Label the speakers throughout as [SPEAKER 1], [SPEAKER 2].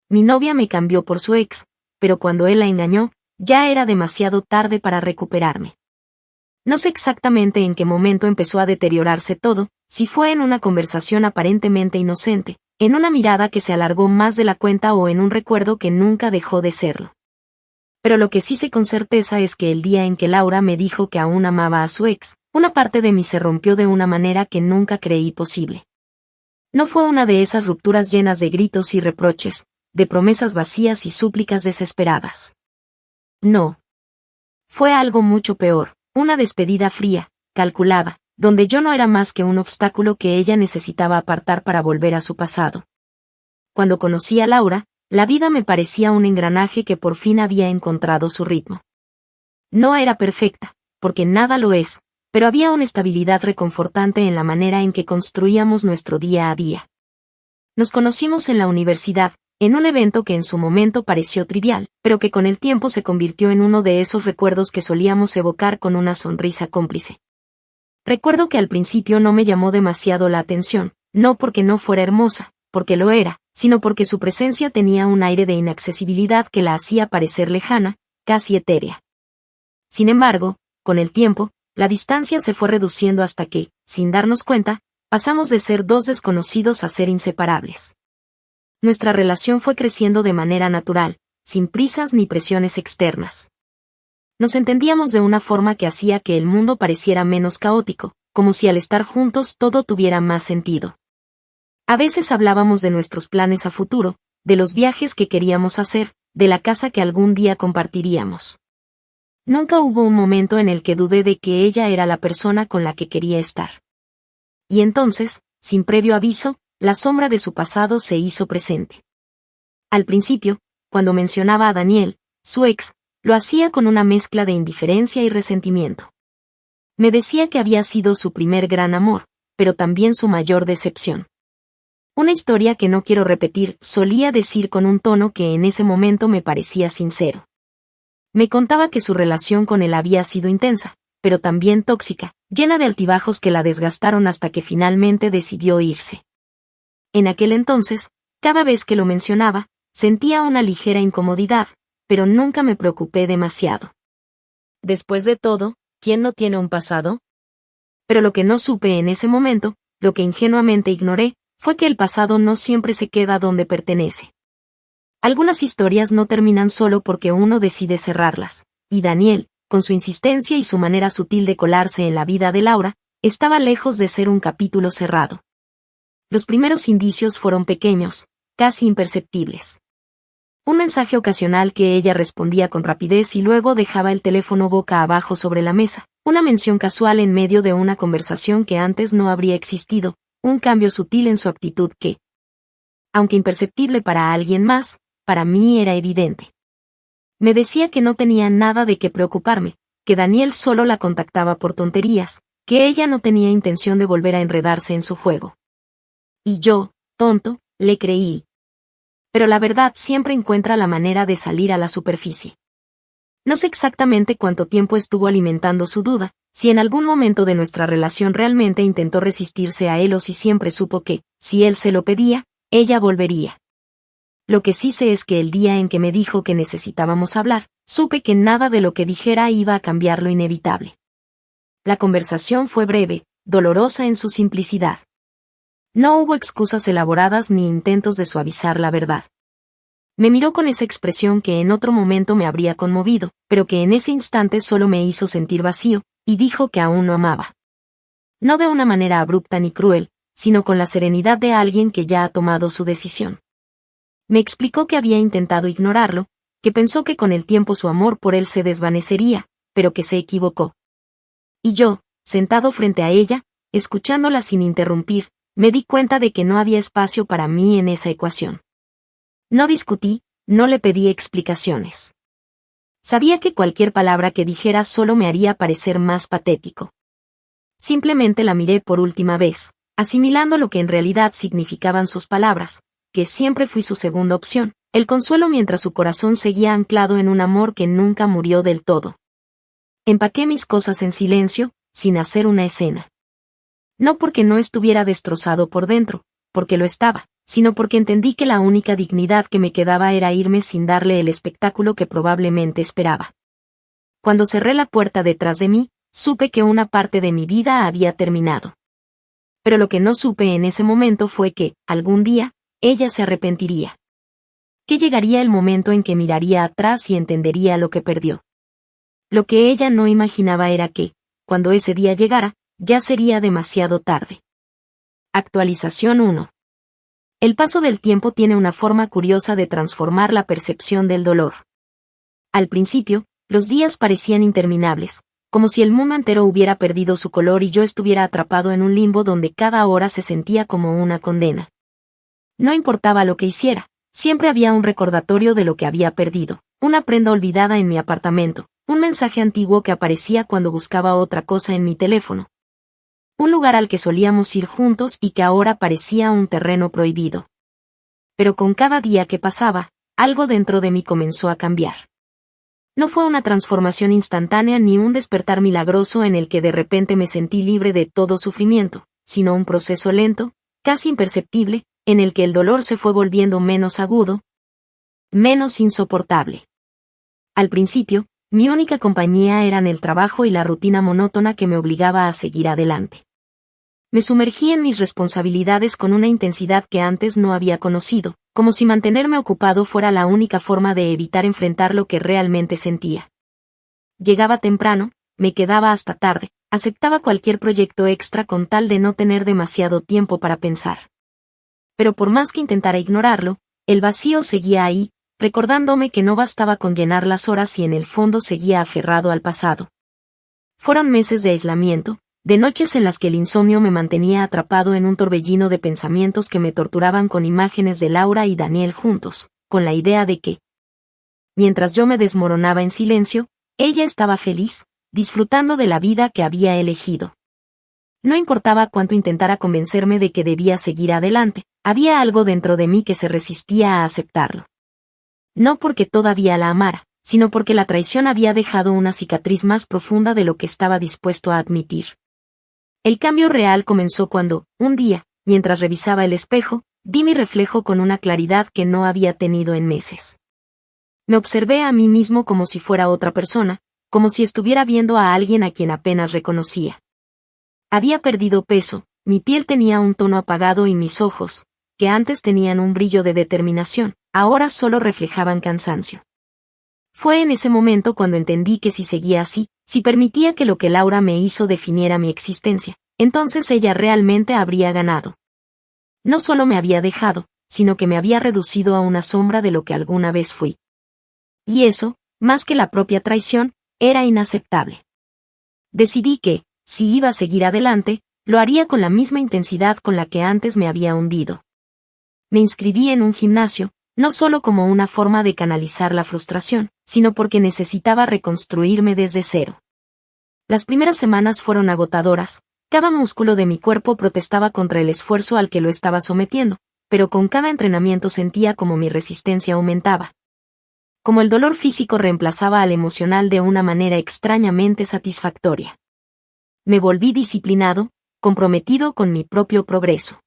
[SPEAKER 1] mi novia me cambió por su ex, pero cuando él la engañó, ya era demasiado tarde para recuperarme. No sé exactamente en qué momento empezó a deteriorarse todo, si fue en una conversación aparentemente inocente, en una mirada que se alargó más de la cuenta o en un recuerdo que nunca dejó de serlo. Pero lo que sí sé con certeza es que el día en que Laura me dijo que aún amaba a su ex, una parte de mí se rompió de una manera que nunca creí posible. No fue una de esas rupturas llenas de gritos y reproches, de promesas vacías y súplicas desesperadas. No. Fue algo mucho peor, una despedida fría, calculada, donde yo no era más que un obstáculo que ella necesitaba apartar para volver a su pasado. Cuando conocí a Laura, la vida me parecía un engranaje que por fin había encontrado su ritmo. No era perfecta, porque nada lo es, pero había una estabilidad reconfortante en la manera en que construíamos nuestro día a día. Nos conocimos en la universidad, en un evento que en su momento pareció trivial, pero que con el tiempo se convirtió en uno de esos recuerdos que solíamos evocar con una sonrisa cómplice. Recuerdo que al principio no me llamó demasiado la atención, no porque no fuera hermosa, porque lo era, sino porque su presencia tenía un aire de inaccesibilidad que la hacía parecer lejana, casi etérea. Sin embargo, con el tiempo, la distancia se fue reduciendo hasta que, sin darnos cuenta, pasamos de ser dos desconocidos a ser inseparables. Nuestra relación fue creciendo de manera natural, sin prisas ni presiones externas. Nos entendíamos de una forma que hacía que el mundo pareciera menos caótico, como si al estar juntos todo tuviera más sentido. A veces hablábamos de nuestros planes a futuro, de los viajes que queríamos hacer, de la casa que algún día compartiríamos. Nunca hubo un momento en el que dudé de que ella era la persona con la que quería estar. Y entonces, sin previo aviso, la sombra de su pasado se hizo presente. Al principio, cuando mencionaba a Daniel, su ex, lo hacía con una mezcla de indiferencia y resentimiento. Me decía que había sido su primer gran amor, pero también su mayor decepción. Una historia que no quiero repetir, solía decir con un tono que en ese momento me parecía sincero. Me contaba que su relación con él había sido intensa, pero también tóxica, llena de altibajos que la desgastaron hasta que finalmente decidió irse. En aquel entonces, cada vez que lo mencionaba, sentía una ligera incomodidad, pero nunca me preocupé demasiado. Después de todo, ¿quién no tiene un pasado? Pero lo que no supe en ese momento, lo que ingenuamente ignoré, fue que el pasado no siempre se queda donde pertenece. Algunas historias no terminan solo porque uno decide cerrarlas, y Daniel, con su insistencia y su manera sutil de colarse en la vida de Laura, estaba lejos de ser un capítulo cerrado. Los primeros indicios fueron pequeños, casi imperceptibles. Un mensaje ocasional que ella respondía con rapidez y luego dejaba el teléfono boca abajo sobre la mesa, una mención casual en medio de una conversación que antes no habría existido, un cambio sutil en su actitud que, aunque imperceptible para alguien más, para mí era evidente. Me decía que no tenía nada de qué preocuparme, que Daniel solo la contactaba por tonterías, que ella no tenía intención de volver a enredarse en su juego. Y yo, tonto, le creí. Pero la verdad siempre encuentra la manera de salir a la superficie. No sé exactamente cuánto tiempo estuvo alimentando su duda, si en algún momento de nuestra relación realmente intentó resistirse a él o si siempre supo que, si él se lo pedía, ella volvería. Lo que sí sé es que el día en que me dijo que necesitábamos hablar, supe que nada de lo que dijera iba a cambiar lo inevitable. La conversación fue breve, dolorosa en su simplicidad. No hubo excusas elaboradas ni intentos de suavizar la verdad. Me miró con esa expresión que en otro momento me habría conmovido, pero que en ese instante solo me hizo sentir vacío, y dijo que aún no amaba. No de una manera abrupta ni cruel, sino con la serenidad de alguien que ya ha tomado su decisión. Me explicó que había intentado ignorarlo, que pensó que con el tiempo su amor por él se desvanecería, pero que se equivocó. Y yo, sentado frente a ella, escuchándola sin interrumpir, me di cuenta de que no había espacio para mí en esa ecuación. No discutí, no le pedí explicaciones. Sabía que cualquier palabra que dijera solo me haría parecer más patético. Simplemente la miré por última vez, asimilando lo que en realidad significaban sus palabras, que siempre fui su segunda opción, el consuelo mientras su corazón seguía anclado en un amor que nunca murió del todo. Empaqué mis cosas en silencio, sin hacer una escena. No porque no estuviera destrozado por dentro, porque lo estaba, sino porque entendí que la única dignidad que me quedaba era irme sin darle el espectáculo que probablemente esperaba. Cuando cerré la puerta detrás de mí, supe que una parte de mi vida había terminado. Pero lo que no supe en ese momento fue que, algún día, ella se arrepentiría. Que llegaría el momento en que miraría atrás y entendería lo que perdió. Lo que ella no imaginaba era que, cuando ese día llegara, ya sería demasiado tarde. Actualización 1. El paso del tiempo tiene una forma curiosa de transformar la percepción del dolor. Al principio, los días parecían interminables, como si el mundo entero hubiera perdido su color y yo estuviera atrapado en un limbo donde cada hora se sentía como una condena. No importaba lo que hiciera, siempre había un recordatorio de lo que había perdido, una prenda olvidada en mi apartamento, un mensaje antiguo que aparecía cuando buscaba otra cosa en mi teléfono. Un lugar al que solíamos ir juntos y que ahora parecía un terreno prohibido. Pero con cada día que pasaba, algo dentro de mí comenzó a cambiar. No fue una transformación instantánea ni un despertar milagroso en el que de repente me sentí libre de todo sufrimiento, sino un proceso lento, casi imperceptible, en el que el dolor se fue volviendo menos agudo, menos insoportable. Al principio, mi única compañía eran el trabajo y la rutina monótona que me obligaba a seguir adelante. Me sumergí en mis responsabilidades con una intensidad que antes no había conocido, como si mantenerme ocupado fuera la única forma de evitar enfrentar lo que realmente sentía. Llegaba temprano, me quedaba hasta tarde, aceptaba cualquier proyecto extra con tal de no tener demasiado tiempo para pensar. Pero por más que intentara ignorarlo, el vacío seguía ahí, recordándome que no bastaba con llenar las horas y en el fondo seguía aferrado al pasado. Fueron meses de aislamiento, de noches en las que el insomnio me mantenía atrapado en un torbellino de pensamientos que me torturaban con imágenes de Laura y Daniel juntos, con la idea de que, mientras yo me desmoronaba en silencio, ella estaba feliz, disfrutando de la vida que había elegido. No importaba cuánto intentara convencerme de que debía seguir adelante, había algo dentro de mí que se resistía a aceptarlo. No porque todavía la amara, sino porque la traición había dejado una cicatriz más profunda de lo que estaba dispuesto a admitir. El cambio real comenzó cuando, un día, mientras revisaba el espejo, vi mi reflejo con una claridad que no había tenido en meses. Me observé a mí mismo como si fuera otra persona, como si estuviera viendo a alguien a quien apenas reconocía. Había perdido peso, mi piel tenía un tono apagado y mis ojos, que antes tenían un brillo de determinación, ahora solo reflejaban cansancio. Fue en ese momento cuando entendí que si seguía así, si permitía que lo que Laura me hizo definiera mi existencia, entonces ella realmente habría ganado. No solo me había dejado, sino que me había reducido a una sombra de lo que alguna vez fui. Y eso, más que la propia traición, era inaceptable. Decidí que, si iba a seguir adelante, lo haría con la misma intensidad con la que antes me había hundido. Me inscribí en un gimnasio, no solo como una forma de canalizar la frustración, sino porque necesitaba reconstruirme desde cero. Las primeras semanas fueron agotadoras, cada músculo de mi cuerpo protestaba contra el esfuerzo al que lo estaba sometiendo, pero con cada entrenamiento sentía como mi resistencia aumentaba. Como el dolor físico reemplazaba al emocional de una manera extrañamente satisfactoria. Me volví disciplinado, comprometido con mi propio progreso.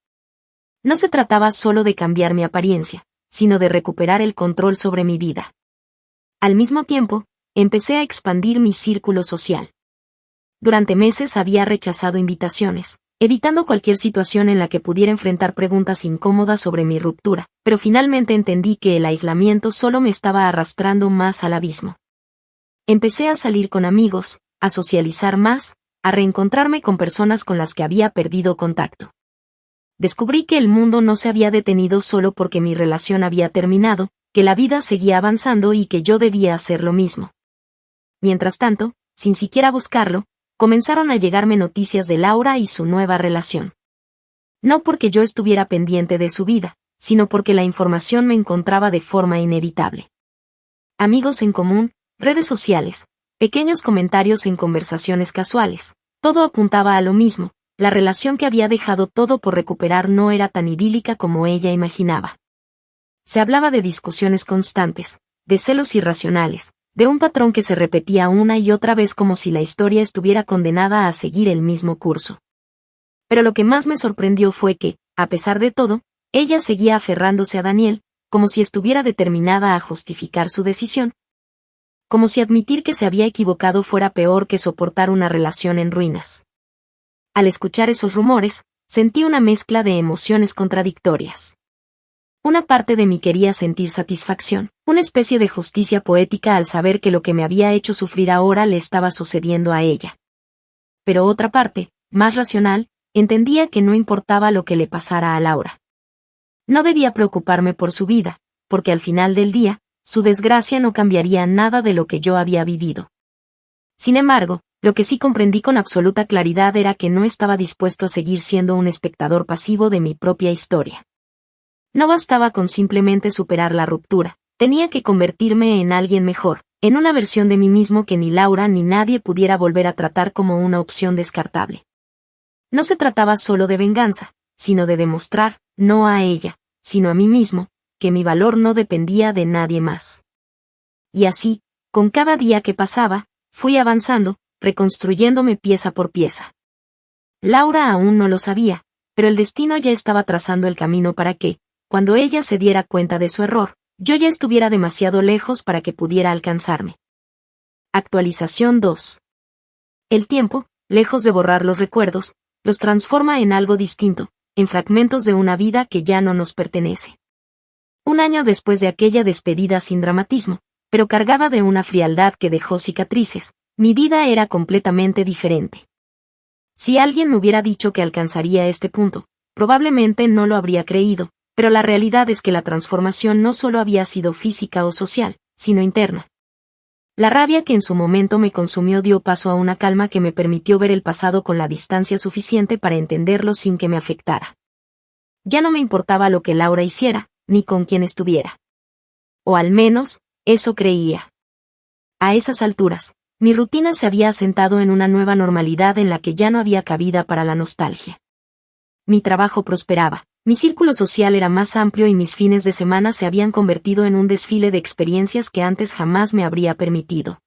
[SPEAKER 1] No se trataba solo de cambiar mi apariencia, sino de recuperar el control sobre mi vida. Al mismo tiempo, empecé a expandir mi círculo social. Durante meses había rechazado invitaciones, evitando cualquier situación en la que pudiera enfrentar preguntas incómodas sobre mi ruptura, pero finalmente entendí que el aislamiento solo me estaba arrastrando más al abismo. Empecé a salir con amigos, a socializar más, a reencontrarme con personas con las que había perdido contacto. Descubrí que el mundo no se había detenido solo porque mi relación había terminado, que la vida seguía avanzando y que yo debía hacer lo mismo. Mientras tanto, sin siquiera buscarlo, comenzaron a llegarme noticias de Laura y su nueva relación. No porque yo estuviera pendiente de su vida, sino porque la información me encontraba de forma inevitable. Amigos en común, redes sociales, pequeños comentarios en conversaciones casuales, todo apuntaba a lo mismo, la relación que había dejado todo por recuperar no era tan idílica como ella imaginaba. Se hablaba de discusiones constantes, de celos irracionales, de un patrón que se repetía una y otra vez como si la historia estuviera condenada a seguir el mismo curso. Pero lo que más me sorprendió fue que, a pesar de todo, Ella seguía aferrándose a Daniel, como si estuviera determinada a justificar su decisión. Como si admitir que se había equivocado fuera peor que soportar una relación en ruinas. Al escuchar esos rumores, sentí una mezcla de emociones contradictorias. Una parte de mí quería sentir satisfacción, una especie de justicia poética al saber que lo que me había hecho sufrir ahora le estaba sucediendo a ella. Pero otra parte, más racional, entendía que no importaba lo que le pasara a Laura. No debía preocuparme por su vida, porque al final del día, su desgracia no cambiaría nada de lo que yo había vivido. Sin embargo, lo que sí comprendí con absoluta claridad era que no estaba dispuesto a seguir siendo un espectador pasivo de mi propia historia. No bastaba con simplemente superar la ruptura, tenía que convertirme en alguien mejor, en una versión de mí mismo que ni Laura ni nadie pudiera volver a tratar como una opción descartable. No se trataba solo de venganza, sino de demostrar, no a ella, sino a mí mismo, que mi valor no dependía de nadie más. Y así, con cada día que pasaba, fui avanzando, reconstruyéndome pieza por pieza. Laura aún no lo sabía, pero el destino ya estaba trazando el camino para que, cuando ella se diera cuenta de su error, yo ya estuviera demasiado lejos para que pudiera alcanzarme. Actualización 2. El tiempo, lejos de borrar los recuerdos, los transforma en algo distinto, en fragmentos de una vida que ya no nos pertenece. Un año después de aquella despedida sin dramatismo, pero cargada de una frialdad que dejó cicatrices, mi vida era completamente diferente. Si alguien me hubiera dicho que alcanzaría este punto, probablemente no lo habría creído, pero la realidad es que la transformación no solo había sido física o social, sino interna. La rabia que en su momento me consumió dio paso a una calma que me permitió ver el pasado con la distancia suficiente para entenderlo sin que me afectara. Ya no me importaba lo que Laura hiciera, ni con quién estuviera. O al menos, eso creía. A esas alturas, mi rutina se había asentado en una nueva normalidad en la que ya no había cabida para la nostalgia. Mi trabajo prosperaba, mi círculo social era más amplio y mis fines de semana se habían convertido en un desfile de experiencias que antes jamás me habría permitido.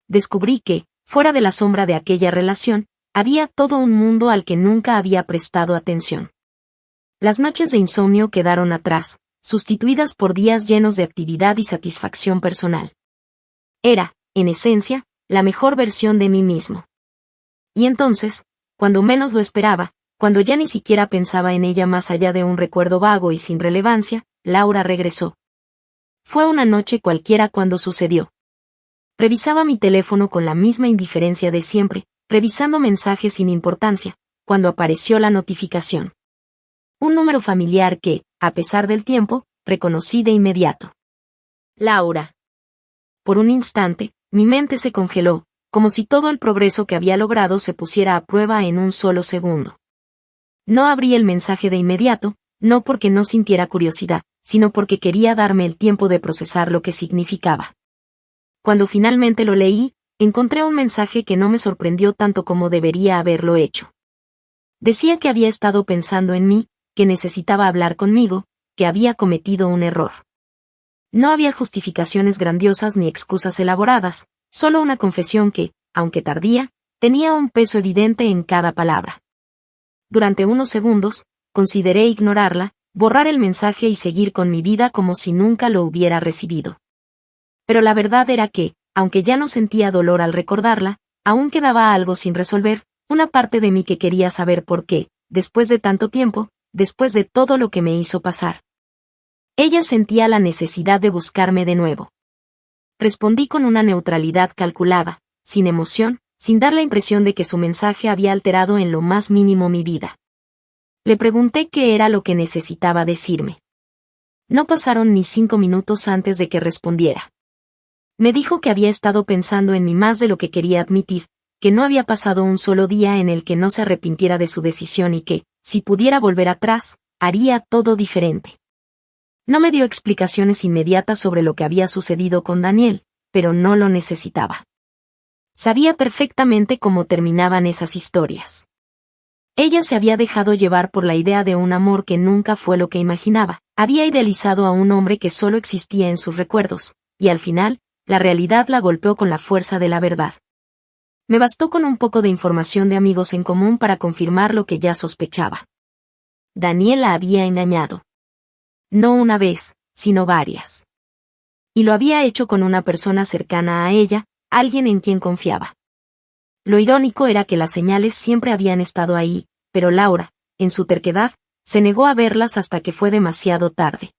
[SPEAKER 1] Descubrí que, fuera de la sombra de aquella relación, había todo un mundo al que nunca había prestado atención. Las noches de insomnio quedaron atrás, sustituidas por días llenos de actividad y satisfacción personal. Era, en esencia, la mejor versión de mí mismo. Y entonces, cuando menos lo esperaba, cuando ya ni siquiera pensaba en ella más allá de un recuerdo vago y sin relevancia, Laura regresó. Fue una noche cualquiera cuando sucedió. Revisaba mi teléfono con la misma indiferencia de siempre, revisando mensajes sin importancia, cuando apareció la notificación. Un número familiar que, a pesar del tiempo, reconocí de inmediato. Laura. Por un instante, mi mente se congeló, como si todo el progreso que había logrado se pusiera a prueba en un solo segundo. No abrí el mensaje de inmediato, no porque no sintiera curiosidad, sino porque quería darme el tiempo de procesar lo que significaba. Cuando finalmente lo leí, encontré un mensaje que no me sorprendió tanto como debería haberlo hecho. Decía que había estado pensando en mí, que necesitaba hablar conmigo, que había cometido un error. No había justificaciones grandiosas ni excusas elaboradas, solo una confesión que, aunque tardía, tenía un peso evidente en cada palabra. Durante unos segundos, consideré ignorarla, borrar el mensaje y seguir con mi vida como si nunca lo hubiera recibido. Pero la verdad era que, aunque ya no sentía dolor al recordarla, aún quedaba algo sin resolver, una parte de mí que quería saber por qué, después de tanto tiempo, después de todo lo que me hizo pasar. Ella sentía la necesidad de buscarme de nuevo. Respondí con una neutralidad calculada, sin emoción, sin dar la impresión de que su mensaje había alterado en lo más mínimo mi vida. Le pregunté qué era lo que necesitaba decirme. No pasaron ni 5 minutos antes de que respondiera. Me dijo que había estado pensando en mí más de lo que quería admitir, que no había pasado un solo día en el que no se arrepintiera de su decisión y que, si pudiera volver atrás, haría todo diferente. No me dio explicaciones inmediatas sobre lo que había sucedido con Daniel, pero no lo necesitaba. Sabía perfectamente cómo terminaban esas historias. Ella se había dejado llevar por la idea de un amor que nunca fue lo que imaginaba, había idealizado a un hombre que solo existía en sus recuerdos, y al final, la realidad la golpeó con la fuerza de la verdad. Me bastó con un poco de información de amigos en común para confirmar lo que ya sospechaba. Daniel la había engañado. No una vez, sino varias. Y lo había hecho con una persona cercana a ella, alguien en quien confiaba. Lo irónico era que las señales siempre habían estado ahí, pero Laura, en su terquedad, se negó a verlas hasta que fue demasiado tarde.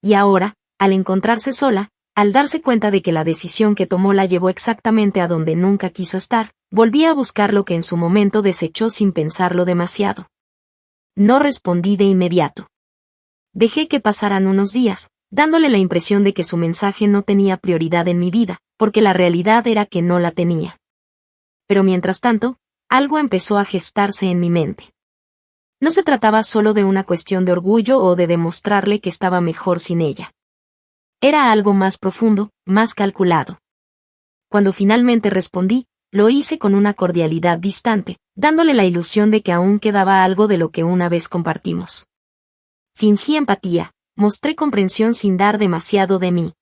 [SPEAKER 1] Y ahora, al encontrarse sola, al darse cuenta de que la decisión que tomó la llevó exactamente a donde nunca quiso estar, volvía a buscar lo que en su momento desechó sin pensarlo demasiado. No respondí de inmediato. Dejé que pasaran unos días, dándole la impresión de que su mensaje no tenía prioridad en mi vida, porque la realidad era que no la tenía. Pero mientras tanto, algo empezó a gestarse en mi mente. No se trataba solo de una cuestión de orgullo o de demostrarle que estaba mejor sin ella. Era algo más profundo, más calculado. Cuando finalmente respondí, lo hice con una cordialidad distante, dándole la ilusión de que aún quedaba algo de lo que una vez compartimos. Fingí empatía, mostré comprensión sin dar demasiado de mí.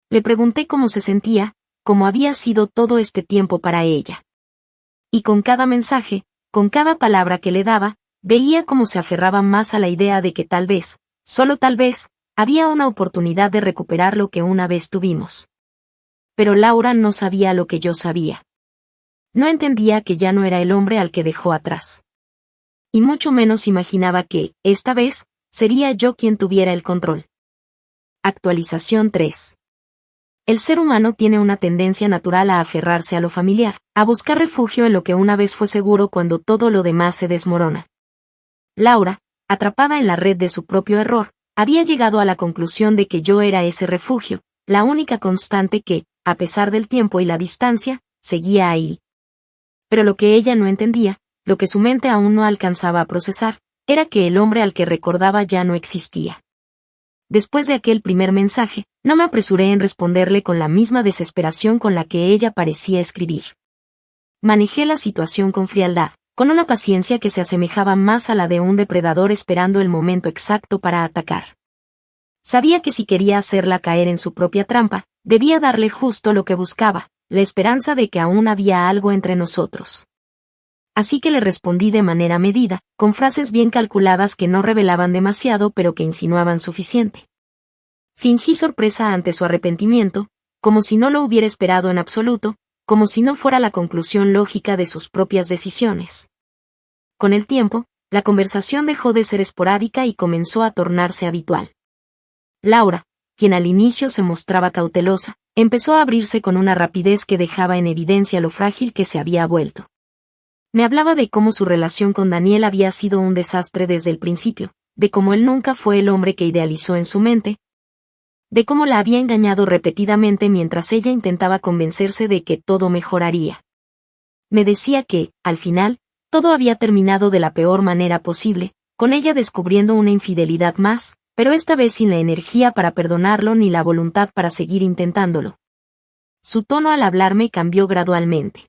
[SPEAKER 1] Le pregunté cómo se sentía, cómo había sido todo este tiempo para ella. Y con cada mensaje, con cada palabra que le daba, veía cómo se aferraba más a la idea de que tal vez, solo tal vez, había una oportunidad de recuperar lo que una vez tuvimos. Pero Laura no sabía lo que yo sabía. No entendía que ya no era el hombre al que dejó atrás. Y mucho menos imaginaba que, esta vez, sería yo quien tuviera el control. Actualización 3. El ser humano tiene una tendencia natural a aferrarse a lo familiar, a buscar refugio en lo que una vez fue seguro cuando todo lo demás se desmorona. Laura, atrapada en la red de su propio error, había llegado a la conclusión de que yo era ese refugio, la única constante que, a pesar del tiempo y la distancia, seguía ahí. Pero lo que ella no entendía, lo que su mente aún no alcanzaba a procesar, era que el hombre al que recordaba ya no existía. Después de aquel primer mensaje, no me apresuré en responderle con la misma desesperación con la que ella parecía escribir. Manejé la situación con frialdad, con una paciencia que se asemejaba más a la de un depredador esperando el momento exacto para atacar. Sabía que si quería hacerla caer en su propia trampa, debía darle justo lo que buscaba, la esperanza de que aún había algo entre nosotros. Así que le respondí de manera medida, con frases bien calculadas que no revelaban demasiado pero que insinuaban suficiente. Fingí sorpresa ante su arrepentimiento, como si no lo hubiera esperado en absoluto, como si no fuera la conclusión lógica de sus propias decisiones. Con el tiempo, la conversación dejó de ser esporádica y comenzó a tornarse habitual. Laura, quien al inicio se mostraba cautelosa, empezó a abrirse con una rapidez que dejaba en evidencia lo frágil que se había vuelto. Me hablaba de cómo su relación con Daniel había sido un desastre desde el principio, de cómo él nunca fue el hombre que idealizó en su mente, de cómo la había engañado repetidamente mientras ella intentaba convencerse de que todo mejoraría. Me decía que, al final, todo había terminado de la peor manera posible, con ella descubriendo una infidelidad más, pero esta vez sin la energía para perdonarlo ni la voluntad para seguir intentándolo. Su tono al hablarme cambió gradualmente.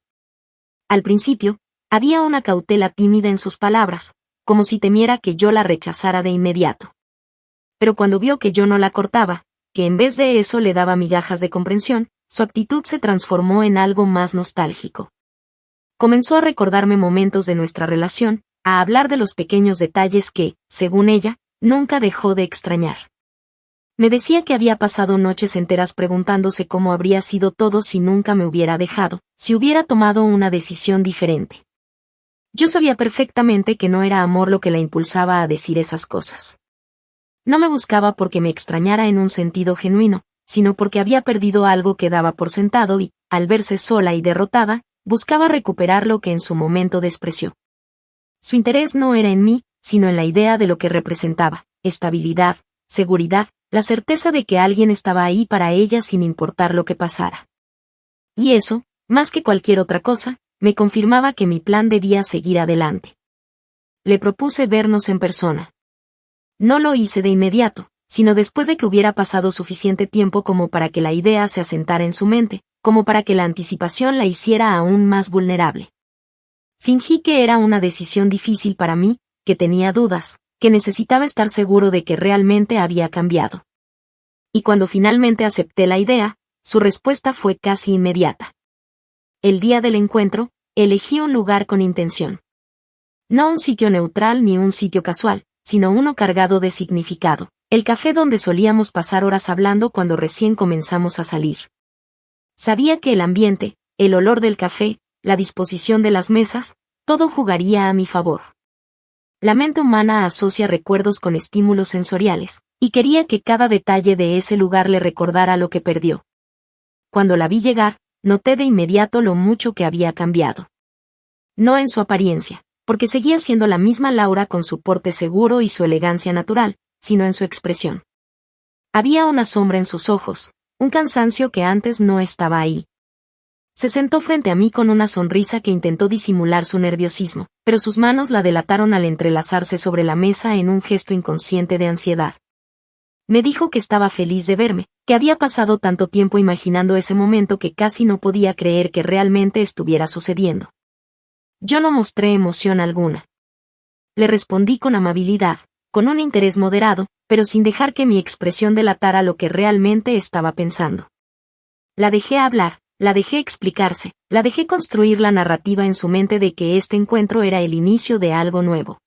[SPEAKER 1] Al principio, había una cautela tímida en sus palabras, como si temiera que yo la rechazara de inmediato. Pero cuando vio que yo no la cortaba, que en vez de eso le daba migajas de comprensión, su actitud se transformó en algo más nostálgico. Comenzó a recordarme momentos de nuestra relación, a hablar de los pequeños detalles que, según ella, nunca dejó de extrañar. Me decía que había pasado noches enteras preguntándose cómo habría sido todo si nunca me hubiera dejado, si hubiera tomado una decisión diferente. Yo sabía perfectamente que no era amor lo que la impulsaba a decir esas cosas. No me buscaba porque me extrañara en un sentido genuino, sino porque había perdido algo que daba por sentado y, al verse sola y derrotada, buscaba recuperar lo que en su momento despreció. Su interés no era en mí, sino en la idea de lo que representaba, estabilidad, seguridad, la certeza de que alguien estaba ahí para ella sin importar lo que pasara. Y eso, más que cualquier otra cosa, me confirmaba que mi plan debía seguir adelante. Le propuse vernos en persona. No lo hice de inmediato, sino después de que hubiera pasado suficiente tiempo como para que la idea se asentara en su mente, como para que la anticipación la hiciera aún más vulnerable. Fingí que era una decisión difícil para mí, que tenía dudas, que necesitaba estar seguro de que realmente había cambiado. Y cuando finalmente acepté la idea, su respuesta fue casi inmediata. El día del encuentro, elegí un lugar con intención. No un sitio neutral ni un sitio casual, sino uno cargado de significado, el café donde solíamos pasar horas hablando cuando recién comenzamos a salir. Sabía que el ambiente, el olor del café, la disposición de las mesas, todo jugaría a mi favor. La mente humana asocia recuerdos con estímulos sensoriales, y quería que cada detalle de ese lugar le recordara lo que perdió. Cuando la vi llegar, noté de inmediato lo mucho que había cambiado. No en su apariencia, porque seguía siendo la misma Laura con su porte seguro y su elegancia natural, sino en su expresión. Había una sombra en sus ojos, un cansancio que antes no estaba ahí. Se sentó frente a mí con una sonrisa que intentó disimular su nerviosismo, pero sus manos la delataron al entrelazarse sobre la mesa en un gesto inconsciente de ansiedad. Me dijo que estaba feliz de verme, que había pasado tanto tiempo imaginando ese momento que casi no podía creer que realmente estuviera sucediendo. Yo no mostré emoción alguna. Le respondí con amabilidad, con un interés moderado, pero sin dejar que mi expresión delatara lo que realmente estaba pensando. La dejé hablar, la dejé explicarse, la dejé construir la narrativa en su mente de que este encuentro era el inicio de algo nuevo.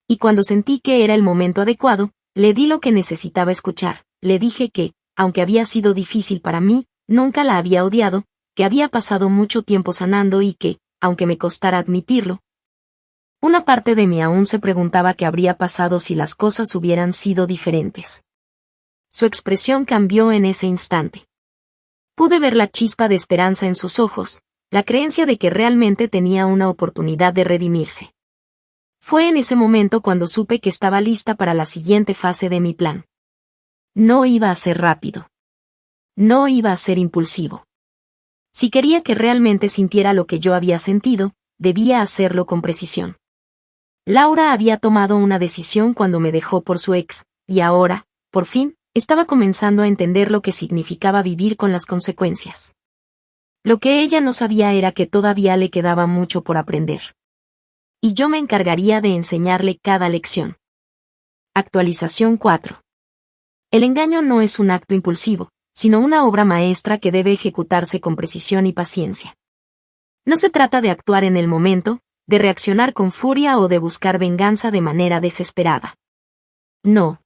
[SPEAKER 1] Y cuando sentí que era el momento adecuado, le di lo que necesitaba escuchar, le dije que, aunque había sido difícil para mí, nunca la había odiado, que había pasado mucho tiempo sanando y que, aunque me costara admitirlo, una parte de mí aún se preguntaba qué habría pasado si las cosas hubieran sido diferentes. Su expresión cambió en ese instante. Pude ver la chispa de esperanza en sus ojos, la creencia de que realmente tenía una oportunidad de redimirse. Fue en ese momento cuando supe que estaba lista para la siguiente fase de mi plan. No iba a ser rápido. No iba a ser impulsivo. Si quería que realmente sintiera lo que yo había sentido, debía hacerlo con precisión. Laura había tomado una decisión cuando me dejó por su ex, y ahora, por fin, estaba comenzando a entender lo que significaba vivir con las consecuencias. Lo que ella no sabía era que todavía le quedaba mucho por aprender. Y yo me encargaría de enseñarle cada lección. Actualización 4. El engaño no es un acto impulsivo, sino una obra maestra que debe ejecutarse con precisión y paciencia. No se trata de actuar en el momento, de reaccionar con furia o de buscar venganza de manera desesperada. No.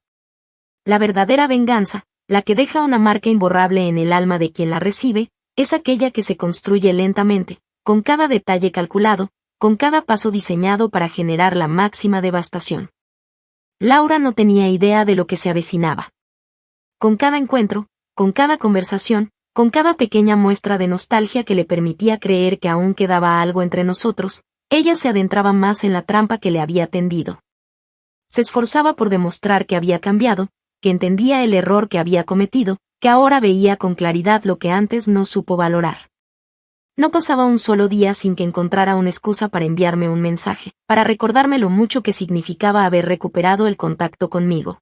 [SPEAKER 1] La verdadera venganza, la que deja una marca imborrable en el alma de quien la recibe, es aquella que se construye lentamente, con cada detalle calculado, con cada paso diseñado para generar la máxima devastación. Laura no tenía idea de lo que se avecinaba. Con cada encuentro, con cada conversación, con cada pequeña muestra de nostalgia que le permitía creer que aún quedaba algo entre nosotros, ella se adentraba más en la trampa que le había tendido. Se esforzaba por demostrar que había cambiado, que entendía el error que había cometido, que ahora veía con claridad lo que antes no supo valorar. No pasaba un solo día sin que encontrara una excusa para enviarme un mensaje, para recordarme lo mucho que significaba haber recuperado el contacto conmigo.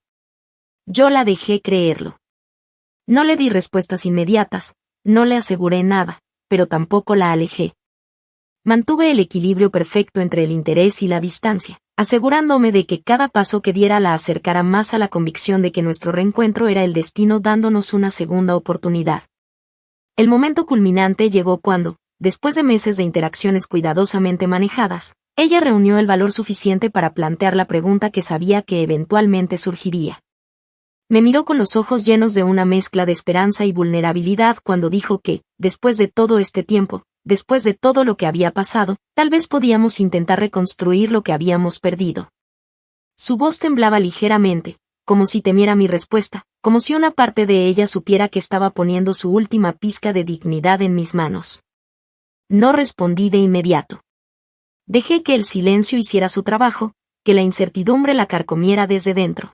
[SPEAKER 1] Yo la dejé creerlo. No le di respuestas inmediatas, no le aseguré nada, pero tampoco la alejé. Mantuve el equilibrio perfecto entre el interés y la distancia, asegurándome de que cada paso que diera la acercara más a la convicción de que nuestro reencuentro era el destino dándonos una segunda oportunidad. El momento culminante llegó cuando, después de meses de interacciones cuidadosamente manejadas, ella reunió el valor suficiente para plantear la pregunta que sabía que eventualmente surgiría. Me miró con los ojos llenos de una mezcla de esperanza y vulnerabilidad cuando dijo que, después de todo este tiempo, después de todo lo que había pasado, tal vez podíamos intentar reconstruir lo que habíamos perdido. Su voz temblaba ligeramente, como si temiera mi respuesta, como si una parte de ella supiera que estaba poniendo su última pizca de dignidad en mis manos. No respondí de inmediato. Dejé que el silencio hiciera su trabajo, que la incertidumbre la carcomiera desde dentro.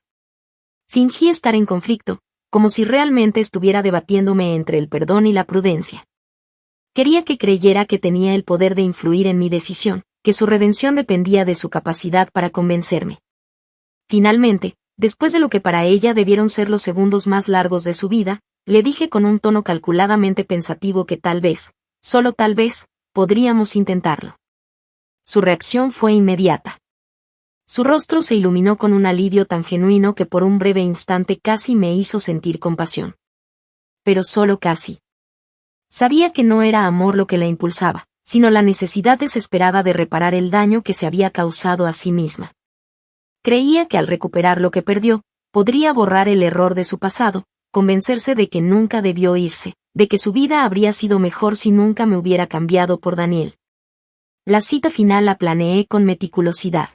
[SPEAKER 1] Fingí estar en conflicto, como si realmente estuviera debatiéndome entre el perdón y la prudencia. Quería que creyera que tenía el poder de influir en mi decisión, que su redención dependía de su capacidad para convencerme. Finalmente, después de lo que para ella debieron ser los segundos más largos de su vida, le dije con un tono calculadamente pensativo que tal vez, solo tal vez, podríamos intentarlo. Su reacción fue inmediata. Su rostro se iluminó con un alivio tan genuino que por un breve instante casi me hizo sentir compasión. Pero solo casi. Sabía que no era amor lo que la impulsaba, sino la necesidad desesperada de reparar el daño que se había causado a sí misma. Creía que al recuperar lo que perdió, podría borrar el error de su pasado, convencerse de que nunca debió irse, de que su vida habría sido mejor si nunca me hubiera cambiado por Daniel. La cita final la planeé con meticulosidad.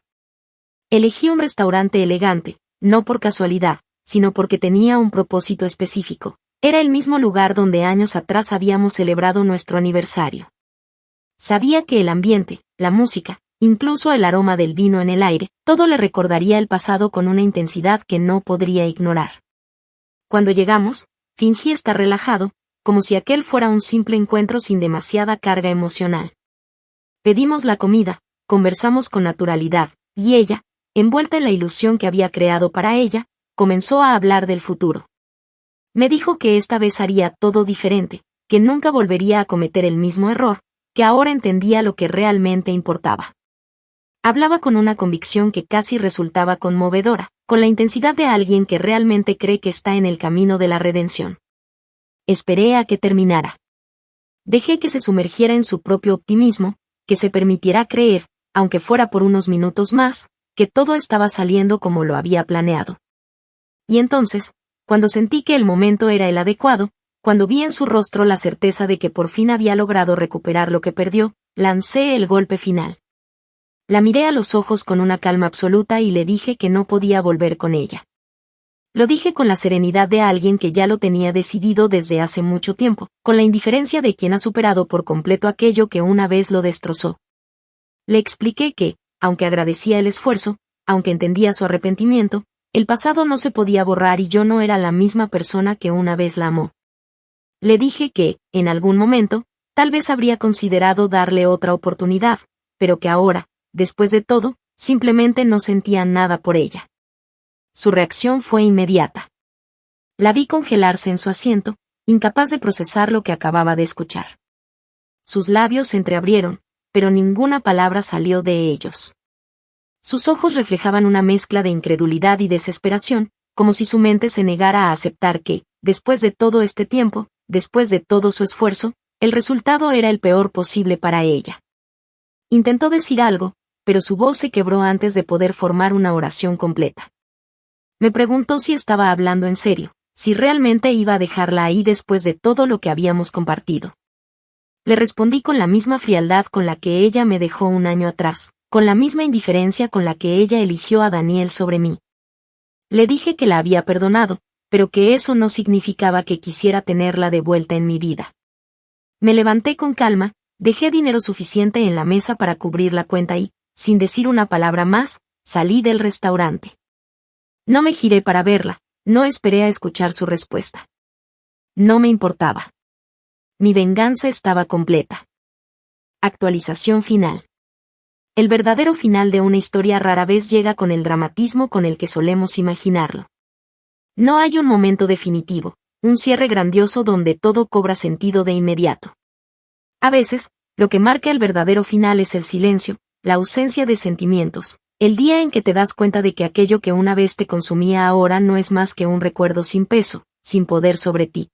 [SPEAKER 1] Elegí un restaurante elegante, no por casualidad, sino porque tenía un propósito específico. Era el mismo lugar donde años atrás habíamos celebrado nuestro aniversario. Sabía que el ambiente, la música, incluso el aroma del vino en el aire, todo le recordaría el pasado con una intensidad que no podría ignorar. Cuando llegamos, fingí estar relajado, como si aquel fuera un simple encuentro sin demasiada carga emocional. Pedimos la comida, conversamos con naturalidad, y ella, envuelta en la ilusión que había creado para ella, comenzó a hablar del futuro. Me dijo que esta vez haría todo diferente, que nunca volvería a cometer el mismo error, que ahora entendía lo que realmente importaba. Hablaba con una convicción que casi resultaba conmovedora, con la intensidad de alguien que realmente cree que está en el camino de la redención. Esperé a que terminara. Dejé que se sumergiera en su propio optimismo, que se permitiera creer, aunque fuera por unos minutos más, que todo estaba saliendo como lo había planeado. Y entonces, cuando sentí que el momento era el adecuado, cuando vi en su rostro la certeza de que por fin había logrado recuperar lo que perdió, lancé el golpe final. La miré a los ojos con una calma absoluta y le dije que no podía volver con ella. Lo dije con la serenidad de alguien que ya lo tenía decidido desde hace mucho tiempo, con la indiferencia de quien ha superado por completo aquello que una vez lo destrozó. Le expliqué que, aunque agradecía el esfuerzo, aunque entendía su arrepentimiento, el pasado no se podía borrar y yo no era la misma persona que una vez la amó. Le dije que, en algún momento, tal vez habría considerado darle otra oportunidad, pero que ahora, después de todo, simplemente no sentía nada por ella. Su reacción fue inmediata. La vi congelarse en su asiento, incapaz de procesar lo que acababa de escuchar. Sus labios se entreabrieron, pero ninguna palabra salió de ellos. Sus ojos reflejaban una mezcla de incredulidad y desesperación, como si su mente se negara a aceptar que, después de todo este tiempo, después de todo su esfuerzo, el resultado era el peor posible para ella. Intentó decir algo, pero su voz se quebró antes de poder formar una oración completa. Me preguntó si estaba hablando en serio, si realmente iba a dejarla ahí después de todo lo que habíamos compartido. Le respondí con la misma frialdad con la que ella me dejó un año atrás, con la misma indiferencia con la que ella eligió a Daniel sobre mí. Le dije que la había perdonado, pero que eso no significaba que quisiera tenerla de vuelta en mi vida. Me levanté con calma, dejé dinero suficiente en la mesa para cubrir la cuenta y, sin decir una palabra más, salí del restaurante. No me giré para verla, no esperé a escuchar su respuesta. No me importaba. Mi venganza estaba completa. Actualización final. El verdadero final de una historia rara vez llega con el dramatismo con el que solemos imaginarlo. No hay un momento definitivo, un cierre grandioso donde todo cobra sentido de inmediato. A veces, lo que marca el verdadero final es el silencio, la ausencia de sentimientos, el día en que te das cuenta de que aquello que una vez te consumía ahora no es más que un recuerdo sin peso, sin poder sobre ti.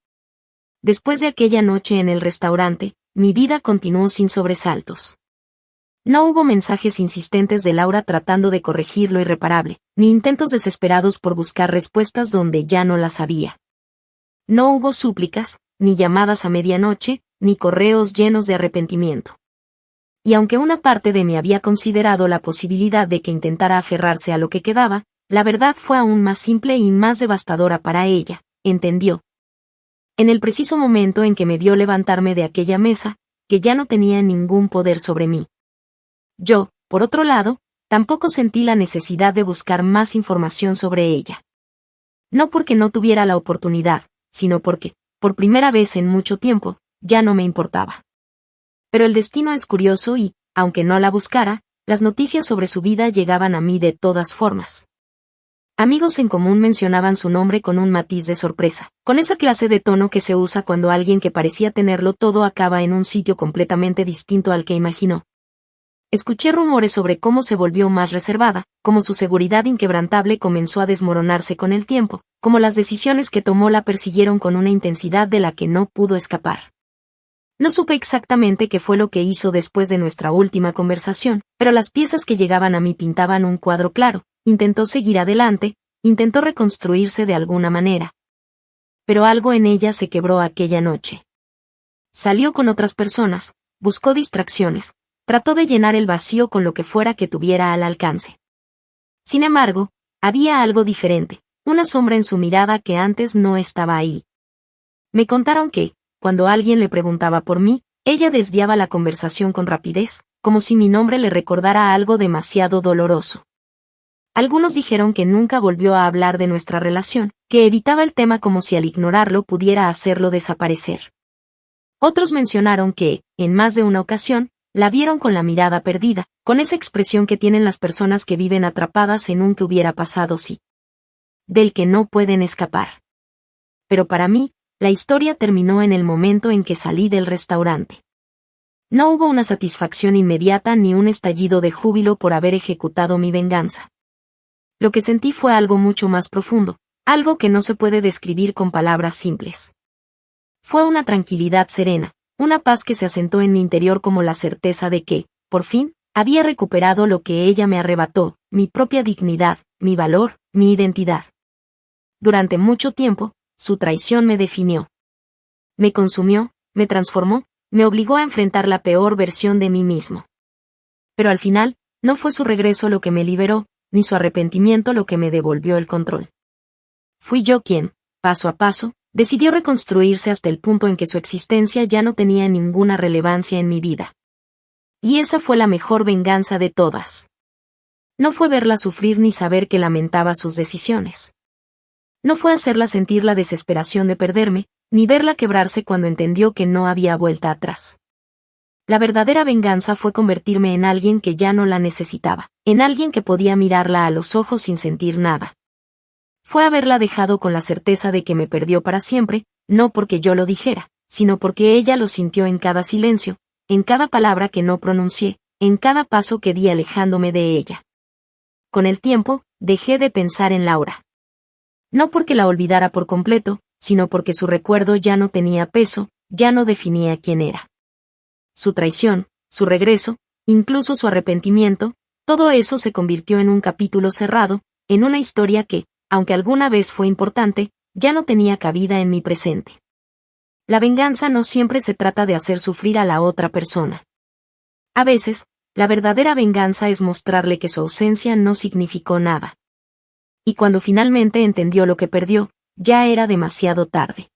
[SPEAKER 1] Después de aquella noche en el restaurante, mi vida continuó sin sobresaltos. No hubo mensajes insistentes de Laura tratando de corregir lo irreparable, ni intentos desesperados por buscar respuestas donde ya no las había. No hubo súplicas, ni llamadas a medianoche, ni correos llenos de arrepentimiento. Y aunque una parte de mí había considerado la posibilidad de que intentara aferrarse a lo que quedaba, la verdad fue aún más simple y más devastadora para ella, entendió. En el preciso momento en que me vio levantarme de aquella mesa, que ya no tenía ningún poder sobre mí. Yo, por otro lado, tampoco sentí la necesidad de buscar más información sobre ella. No porque no tuviera la oportunidad, sino porque, por primera vez en mucho tiempo, ya no me importaba. Pero el destino es curioso y, aunque no la buscara, las noticias sobre su vida llegaban a mí de todas formas. Amigos en común mencionaban su nombre con un matiz de sorpresa, con esa clase de tono que se usa cuando alguien que parecía tenerlo todo acaba en un sitio completamente distinto al que imaginó. Escuché rumores sobre cómo se volvió más reservada, cómo su seguridad inquebrantable comenzó a desmoronarse con el tiempo, cómo las decisiones que tomó la persiguieron con una intensidad de la que no pudo escapar. No supe exactamente qué fue lo que hizo después de nuestra última conversación, pero las piezas que llegaban a mí pintaban un cuadro claro. Intentó seguir adelante, intentó reconstruirse de alguna manera. Pero algo en ella se quebró aquella noche. Salió con otras personas, buscó distracciones, trató de llenar el vacío con lo que fuera que tuviera al alcance. Sin embargo, había algo diferente, una sombra en su mirada que antes no estaba ahí. Me contaron que, cuando alguien le preguntaba por mí, ella desviaba la conversación con rapidez, como si mi nombre le recordara algo demasiado doloroso. Algunos dijeron que nunca volvió a hablar de nuestra relación, que evitaba el tema como si al ignorarlo pudiera hacerlo desaparecer. Otros mencionaron que, en más de una ocasión, la vieron con la mirada perdida, con esa expresión que tienen las personas que viven atrapadas en un "que hubiera pasado si", del que no pueden escapar. Pero para mí, la historia terminó en el momento en que salí del restaurante. No hubo una satisfacción inmediata ni un estallido de júbilo por haber ejecutado mi venganza. Lo que sentí fue algo mucho más profundo, algo que no se puede describir con palabras simples. Fue una tranquilidad serena, una paz que se asentó en mi interior como la certeza de que, por fin, había recuperado lo que ella me arrebató, mi propia dignidad, mi valor, mi identidad. Durante mucho tiempo, su traición me definió. Me consumió, me transformó, me obligó a enfrentar la peor versión de mí mismo. Pero al final, no fue su regreso lo que me liberó, ni su arrepentimiento lo que me devolvió el control. Fui yo quien, paso a paso, decidió reconstruirse hasta el punto en que su existencia ya no tenía ninguna relevancia en mi vida. Y esa fue la mejor venganza de todas. No fue verla sufrir ni saber que lamentaba sus decisiones. No fue hacerla sentir la desesperación de perderme, ni verla quebrarse cuando entendió que no había vuelta atrás. La verdadera venganza fue convertirme en alguien que ya no la necesitaba, en alguien que podía mirarla a los ojos sin sentir nada. Fue haberla dejado con la certeza de que me perdió para siempre, no porque yo lo dijera, sino porque ella lo sintió en cada silencio, en cada palabra que no pronuncié, en cada paso que di alejándome de ella. Con el tiempo, dejé de pensar en Laura. No porque la olvidara por completo, sino porque su recuerdo ya no tenía peso, ya no definía quién era. Su traición, su regreso, incluso su arrepentimiento, todo eso se convirtió en un capítulo cerrado, en una historia que, aunque alguna vez fue importante, ya no tenía cabida en mi presente. La venganza no siempre se trata de hacer sufrir a la otra persona. A veces, la verdadera venganza es mostrarle que su ausencia no significó nada. Y cuando finalmente entendió lo que perdió, ya era demasiado tarde.